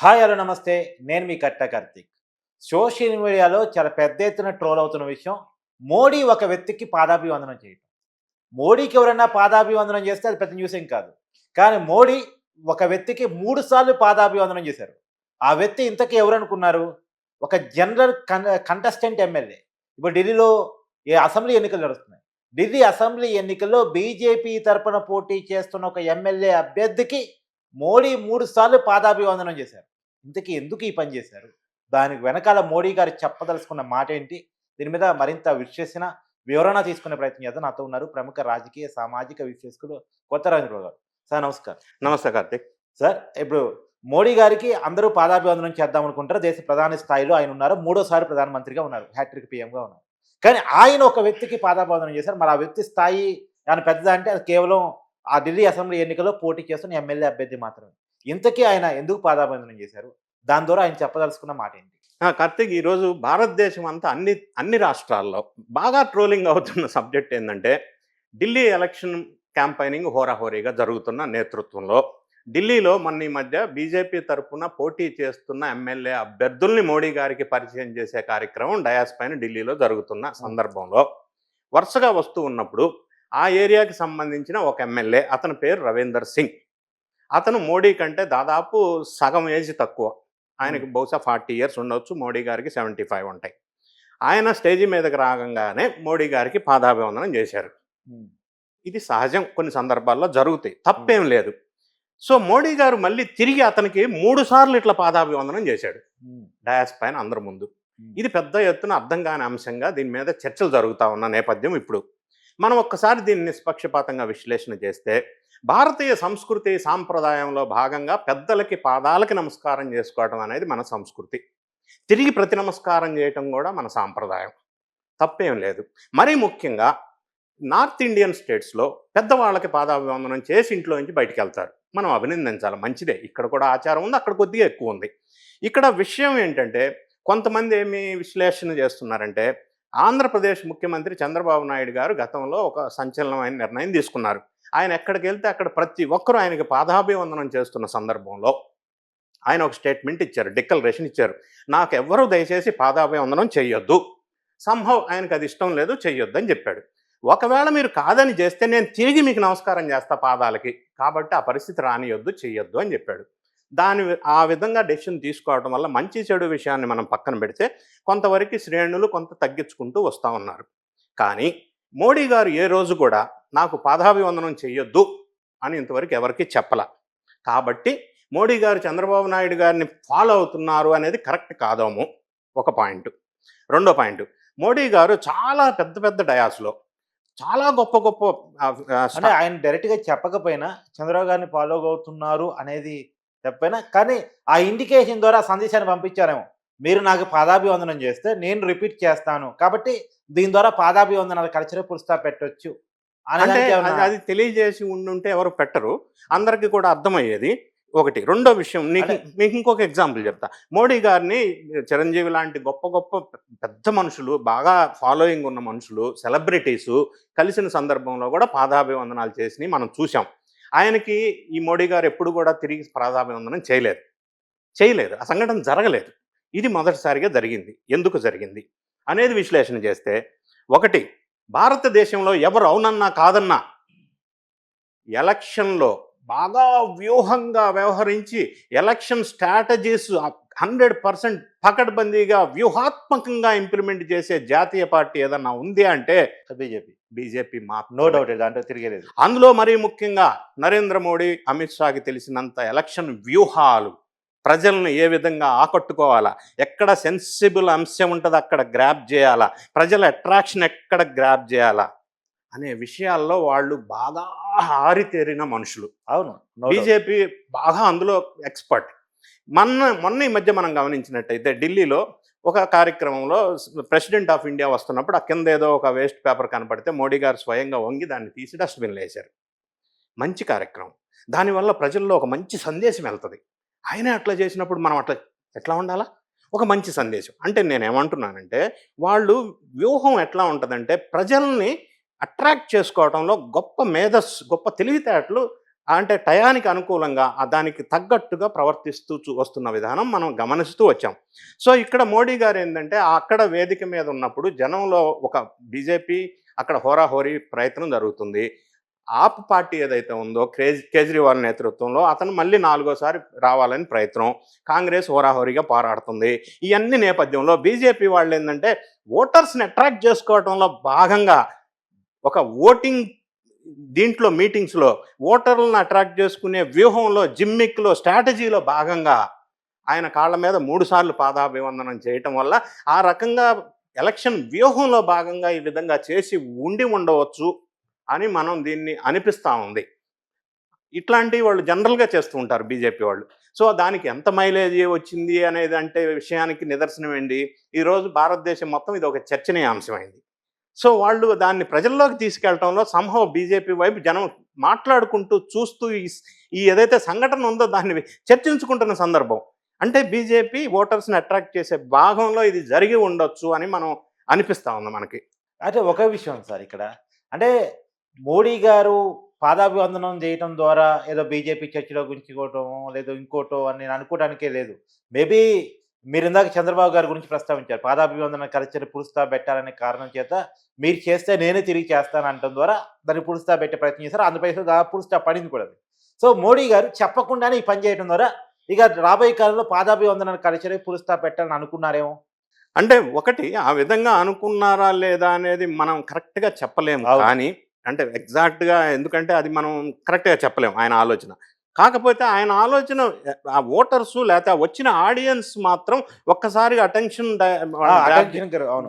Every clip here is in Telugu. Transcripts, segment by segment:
హాయ్ హలో నమస్తే. నేను మీ కట్ట కార్తీక్. సోషల్ మీడియాలో చాలా పెద్ద ఎత్తున ట్రోల్ అవుతున్న విషయం మోడీ ఒక వ్యక్తికి పాదాభివందనం చేయటం. మోడీకి ఎవరైనా పాదాభివందనం చేస్తే అది పెద్ద న్యూస్ ఏం కాదు. కానీ మోడీ ఒక వ్యక్తికి 3 సార్లు పాదాభివందనం చేశారు. ఆ వ్యక్తి ఇంతకీ ఎవరనుకున్నారు? ఒక జనరల్ కంటెస్టెంట్ ఎమ్మెల్యే. ఇప్పుడు ఢిల్లీలో అసెంబ్లీ ఎన్నికలు నడుస్తున్నాయి. ఢిల్లీ అసెంబ్లీ ఎన్నికల్లో బీజేపీ తరపున పోటీ చేస్తున్న ఒక ఎమ్మెల్యే అభ్యర్థికి మోడీ 3 సార్లు పాదాభివందనం చేశారు. ఇంతకీ ఎందుకు ఈ పని చేశారు? దానికి వెనకాల మోడీ గారు చెప్పదలుచుకున్న మాటేంటి? దీని మీద మరింత వివరణ తీసుకునే ప్రయత్నం చేద్దాం. నాతో ఉన్నారు ప్రముఖ రాజకీయ, సామాజిక విశ్లేషకులు కొత్తరాజురావు గారు. సార్ నమస్కారం. నమస్తే కార్తీక్. సార్ ఇప్పుడు మోడీ గారికి అందరూ పాదాభివందనం చేద్దాం అనుకుంటారు. దేశ ప్రధాని స్థాయిలో ఆయన ఉన్నారు. మూడోసారి ప్రధానమంత్రిగా ఉన్నారు. హ్యాట్రిక్ పీఎంగా ఉన్నారు. కానీ ఆయన ఒక వ్యక్తికి పాదాభివందనం చేశారు. మరి ఆ వ్యక్తి స్థాయి ఏమైనా పెద్దదా అంటే అది కేవలం ఆ ఢిల్లీ అసెంబ్లీ ఎన్నికల్లో పోటీ చేస్తున్న ఎమ్మెల్యే అభ్యర్థి మాత్రమే. ఇంతకీ ఆయన ఎందుకు పాదాభివందనం చేశారు? దాని ద్వారా ఆయన చెప్పదలుచుకున్న మాట ఏంటి? కార్తీక్, ఈరోజు భారతదేశం అంతా అన్ని రాష్ట్రాల్లో బాగా ట్రోలింగ్ అవుతున్న సబ్జెక్ట్ ఏంటంటే, ఢిల్లీ ఎలక్షన్ క్యాంపైనింగ్ హోరాహోరీగా జరుగుతున్న నేతృత్వంలో ఢిల్లీలో మొన్న ఈ మధ్య బీజేపీ తరఫున పోటీ చేస్తున్న ఎమ్మెల్యే అభ్యర్థుల్ని మోడీ గారికి పరిచయం చేసే కార్యక్రమం డయాస్ పైన ఢిల్లీలో జరుగుతున్న సందర్భంలో వరుసగా వస్తూ ఉన్నప్పుడు ఆ ఏరియాకి సంబంధించిన ఒక ఎమ్మెల్యే, అతని పేరు రవీందర్ సింగ్. అతను మోడీ కంటే దాదాపు సగం ఏజ్ తక్కువ. ఆయనకి బహుశా 40 ఇయర్స్ ఉండొచ్చు, మోడీ గారికి 75 ఉంటాయి. ఆయన స్టేజీ మీదకి రాగానే మోడీ గారికి పాదాభివందనం చేశారు. ఇది సహజం, కొన్ని సందర్భాల్లో జరుగుతాయి, తప్పేం లేదు. సో మోడీ గారు మళ్ళీ తిరిగి అతనికి 3 సార్లు ఇట్లా పాదాభివందనం చేశాడు డయాస్ పైన అందరి ముందు. ఇది పెద్ద ఎత్తున అర్థం కాని అంశంగా దీని మీద చర్చలు జరుగుతూ ఉన్న నేపథ్యం. ఇప్పుడు మనం ఒక్కసారి దీన్ని నిష్పక్షపాతంగా విశ్లేషణ చేస్తే, భారతీయ సంస్కృతి సాంప్రదాయంలో భాగంగా పెద్దలకి పాదాలకి నమస్కారం చేసుకోవడం అనేది మన సంస్కృతి. తిరిగి ప్రతి నమస్కారం చేయటం కూడా మన సాంప్రదాయం, తప్పేం లేదు. మరీ ముఖ్యంగా నార్త్ ఇండియన్ స్టేట్స్లో పెద్దవాళ్ళకి పాదాభివందనం చేసి ఇంట్లో నుంచి బయటికి వెళ్తారు. మనం అభినందించాలి, మంచిదే. ఇక్కడ కూడా ఆచారం ఉంది, అక్కడ కొద్దిగా ఎక్కువ ఉంది. ఇక్కడ విషయం ఏంటంటే, కొంతమంది ఏమి విశ్లేషణ చేస్తున్నారంటే, ఆంధ్రప్రదేశ్ ముఖ్యమంత్రి చంద్రబాబు నాయుడు గారు గతంలో ఒక సంచలనమైన నిర్ణయం తీసుకున్నారు. ఆయన ఎక్కడికి వెళ్తే అక్కడ ప్రతి ఒక్కరూ ఆయనకి పాదాభివందనం చేస్తున్న సందర్భంలో ఆయన ఒక స్టేట్మెంట్ ఇచ్చారు, డిక్లరేషన్ ఇచ్చారు. నాకు ఎవ్వరూ దయచేసి పాదాభివందనం చెయ్యొద్దు. సంభవ్ ఆయనకు అది ఇష్టం లేదు, చెయ్యొద్దు అని చెప్పాడు. ఒకవేళ మీరు కాదని చేస్తే నేను తిరిగి మీకు నమస్కారం చేస్తా పాదాలకి, కాబట్టి ఆ పరిస్థితి రానియొద్దు, చెయ్యొద్దు అని చెప్పాడు. ఆ విధంగా డెసిషన్ తీసుకోవడం వల్ల మంచి చెడు విషయాన్ని మనం పక్కన పెడితే కొంతవరకు శ్రేణులు కొంత తగ్గించుకుంటూ వస్తూ ఉన్నారు. కానీ మోడీ గారు ఏ రోజు కూడా నాకు పాదాభివందనం చెయ్యొద్దు అని ఇంతవరకు ఎవరికి చెప్పల. కాబట్టి మోడీ గారు చంద్రబాబు నాయుడు గారిని ఫాలో అవుతున్నారు అనేది కరెక్ట్ కాదేమో ఒక పాయింట్. రెండో పాయింట్, మోడీ గారు చాలా పెద్ద పెద్ద డయాస్లో చాలా గొప్ప గొప్ప అంటే ఆయన డైరెక్ట్గా చెప్పకపోయినా చంద్రబాబు గారిని ఫాలో అవుతున్నారు అనేది చెప్పైనా, కానీ ఆ ఇండికేషన్ ద్వారా సందేశాన్ని పంపించారేమో. మీరు నాకు పాదాభివందనం చేస్తే నేను రిపీట్ చేస్తాను, కాబట్టి దీని ద్వారా పాదాభివందనాల కల్చర్ ఫుల్ స్టాప్ పెట్టొచ్చు అంటే అది తెలియజేసి ఉండుంటే ఎవరు పెట్టరు, అందరికీ కూడా అర్థమయ్యేది. ఒకటి. రెండో విషయం, మీకు ఇంకొక ఎగ్జాంపుల్ చెప్తా. మోడీ గారిని చిరంజీవి లాంటి గొప్ప గొప్ప పెద్ద మనుషులు, బాగా ఫాలోయింగ్ ఉన్న మనుషులు, సెలబ్రిటీసు కలిసిన సందర్భంలో కూడా పాదాభివందనాలు చేసి మనం చూసాం. ఆయనకి ఈ మోడీ గారు ఎప్పుడు కూడా తిరిగి పాదాభివందనం చేయలేదు. ఆ సంఘటన జరగలేదు. ఇది మొదటిసారిగా జరిగింది. ఎందుకు జరిగింది అనేది విశ్లేషణ చేస్తే, ఒకటి, భారతదేశంలో ఎవరు అవునన్నా కాదన్నా ఎలక్షన్లో బాగా వ్యూహంగా వ్యవహరించి ఎలక్షన్ స్ట్రాటజీస్ 100% పకడ్బందీగా వ్యూహాత్మకంగా ఇంప్లిమెంట్ చేసే జాతీయ పార్టీ ఏదన్నా ఉంది అంటే బీజేపీ మాత్రం, నో డౌట్, దాంట్లో తిరిగేలేదు. అందులో మరీ ముఖ్యంగా నరేంద్ర మోడీ, అమిత్ షాకి తెలిసినంత ఎలక్షన్ వ్యూహాలు, ప్రజలను ఏ విధంగా ఆకట్టుకోవాలా, ఎక్కడ సెన్సిబుల్ అంశం ఉంటుందో అక్కడ గ్రాప్ చేయాలా, ప్రజల అట్రాక్షన్ ఎక్కడ గ్రాప్ చేయాలా అనే విషయాల్లో వాళ్ళు బాగా ఆరితేరిన మనుషులు. అవును, బీజేపీ బాగా అందులో ఎక్స్పర్ట్. మొన్న ఈ మధ్య మనం గమనించినట్టయితే ఢిల్లీలో ఒక కార్యక్రమంలో ప్రెసిడెంట్ ఆఫ్ ఇండియా వస్తున్నప్పుడు ఆ కింద ఏదో ఒక వేస్ట్ పేపర్ కనపడితే మోడీ గారు స్వయంగా వంగి దాన్ని తీసి డస్ట్బిన్లో వేశారు. మంచి కార్యక్రమం. దానివల్ల ప్రజల్లో ఒక మంచి సందేశం వెళ్తుంది. ఆయనే అట్లా చేసినప్పుడు మనం అట్లా ఎట్లా ఉండాలా? ఒక మంచి సందేశం. అంటే నేనేమంటున్నానంటే, వాళ్ళు వ్యూహం ఎట్లా ఉంటుందంటే, ప్రజల్ని అట్రాక్ట్ చేసుకోవడంలో గొప్ప తెలివితేటలు అంటే టయానికి అనుకూలంగా దానికి తగ్గట్టుగా ప్రవర్తిస్తూ వస్తున్న విధానం మనం గమనిస్తూ వచ్చాం. సో ఇక్కడ మోడీ గారు ఏంటంటే అక్కడ వేదిక మీద ఉన్నప్పుడు జనంలో ఒక బీజేపీ అక్కడ హోరాహోరీ ప్రయత్నం జరుగుతుంది. ఆప్ పార్టీ ఏదైతే ఉందో కేజ్రీవాల్ నేతృత్వంలో అతను మళ్ళీ 4గోసారి రావాలని ప్రయత్నం. కాంగ్రెస్ హోరాహోరీగా పోరాడుతుంది. ఇవన్నీ నేపథ్యంలో బీజేపీ వాళ్ళు ఏంటంటే ఓటర్స్ని అట్రాక్ట్ చేసుకోవడంలో భాగంగా ఒక ఓటింగ్ దీంట్లో మీటింగ్స్లో ఓటర్లను అట్రాక్ట్ చేసుకునే వ్యూహంలో జిమ్మిక్లో స్ట్రాటజీలో భాగంగా ఆయన కాళ్ళ మీద 3 సార్లు పాదాభివందనం చేయటం వల్ల ఆ రకంగా ఎలక్షన్ వ్యూహంలో భాగంగా ఈ విధంగా చేసి ఉండవచ్చు అని మనం దీన్ని అనిపిస్తూ ఉంది. ఇట్లాంటివి వాళ్ళు జనరల్గా చేస్తూ ఉంటారు బీజేపీ వాళ్ళు. సో దానికి ఎంత మైలేజ్ వచ్చింది అనేది అంటే విషయానికి నిదర్శనం ఏంటి, ఈరోజు భారతదేశం మొత్తం ఇది ఒక చర్చనీయాంశమైంది. సో వాళ్ళు దాన్ని ప్రజల్లోకి తీసుకెళ్లటంలో సంహవ్ బీజేపీ వైపు జనం మాట్లాడుకుంటూ చూస్తూ ఈ ఏదైతే సంఘటన ఉందో దాన్ని చర్చించుకుంటున్న సందర్భం. అంటే బీజేపీ ఓటర్స్ని అట్రాక్ట్ చేసే భాగంలో ఇది జరిగి ఉండొచ్చు అని మనం అనిపిస్తూ ఉంది మనకి. అంటే ఒక విషయం సార్ ఇక్కడ, అంటే మోడీ గారు పాదాభివందనం చేయటం ద్వారా ఏదో బీజేపీ చర్చలో గుంచుకోవటమో లేదో ఇంకోటో అని నేను అనుకోవడానికే లేదు. మేబీ మీరు ఇందాక చంద్రబాబు గారి గురించి ప్రస్తావించారు. పాదాభివందన కల్చర్ పులుస్తా పెట్టాలనే కారణం చేత మీరు చేస్తే నేనే తిరిగి చేస్తాను అనటం ద్వారా దాన్ని పులుస్తా పెట్టే ప్రయత్నం చేశారు. అందుపైసలు పులుస్తా పడింది కూడా. సో మోడీ గారు చెప్పకుండానే ఈ పని చేయడం ద్వారా ఇక రాబోయే కాలంలో పాదాభివందన కల్చరే పులుస్తా పెట్టాలని అనుకున్నారేమో. అంటే ఒకటి ఆ విధంగా అనుకున్నారా లేదా అనేది మనం కరెక్ట్గా చెప్పలేము. కానీ అంటే ఎగ్జాక్ట్గా ఎందుకంటే అది మనం కరెక్ట్గా చెప్పలేము ఆయన ఆలోచన. కాకపోతే ఆయన ఆలోచన ఆ ఓటర్స్ లేకపోతే వచ్చిన ఆడియన్స్ మాత్రం ఒక్కసారి అటెన్షన్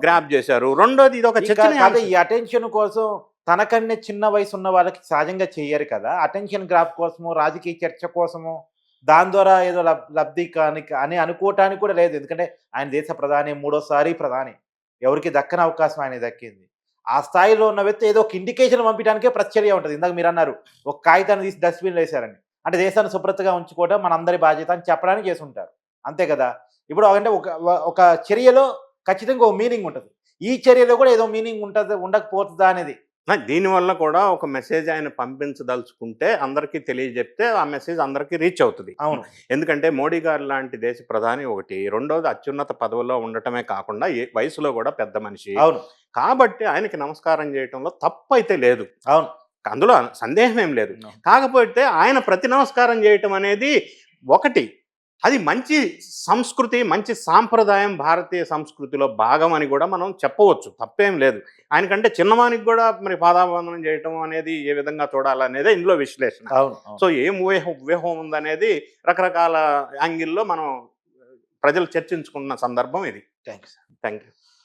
గ్రాప్ చేశారు. రెండోది ఇది ఒక ఈ అటెన్షన్ కోసం తనకన్నా చిన్న వయసు ఉన్న వాళ్ళకి సహజంగా చెయ్యరు కదా. అటెన్షన్ గ్రాప్ కోసము, రాజకీయ చర్చ కోసము, దాని ద్వారా ఏదో లబ్ధి అని అనుకోవటానికి కూడా లేదు. ఎందుకంటే ఆయన దేశ ప్రధాని, 3వ ప్రధాని, ఎవరికి దక్కని అవకాశం ఆయన దక్కింది. ఆ స్థాయిలో ఉన్న వ్యక్తి ఏదో ఒక ఇండికేషన్ పంపించడానికే ప్రతిచర్య ఉంటుంది. ఇందాక మీరు అన్నారు ఒక కాగితాన్ని తీసి డస్ట్బిన్లో వేశారని, అంటే దేశాన్ని శుభ్రతగా ఉంచుకోవడం మనందరి బాధ్యత అని చెప్పడానికి చేసి ఉంటారు, అంతే కదా. ఇప్పుడు అంటే ఒక చర్యలో ఖచ్చితంగా ఒక మీనింగ్ ఉంటుంది. ఈ చర్యలో కూడా ఏదో మీనింగ్ ఉంటుంది, ఉండకపోతుందా అనేది. దీనివల్ల కూడా ఒక మెసేజ్ ఆయన పంపించదలుచుకుంటే అందరికీ తెలియజెప్తే ఆ మెసేజ్ అందరికీ రీచ్ అవుతుంది. అవును, ఎందుకంటే మోడీ గారు లాంటి దేశ ప్రధాని ఒకటి, రెండోది అత్యున్నత పదవిలో ఉండటమే కాకుండా వయసులో కూడా పెద్ద మనిషి. అవును, కాబట్టి ఆయనకి నమస్కారం చేయటంలో తప్పు అయితే లేదు. అవును, అందులో సందేహం ఏం లేదు. కాకపోతే ఆయన ప్రతి నమస్కారం చేయటం అనేది ఒకటి, అది మంచి సంస్కృతి, మంచి సాంప్రదాయం, భారతీయ సంస్కృతిలో భాగం అని కూడా మనం చెప్పవచ్చు, తప్పేం లేదు. ఆయనకంటే చిన్నవానికి కూడా మరి పాదాభివందనం చేయటం అనేది ఏ విధంగా చూడాలనేదే ఇందులో విశ్లేషణ. సో ఏం వ్యూహం ఉందనేది రకరకాల యాంగిల్లో మనం ప్రజలు చర్చించుకున్న సందర్భం ఇది. Thank you. Thank you.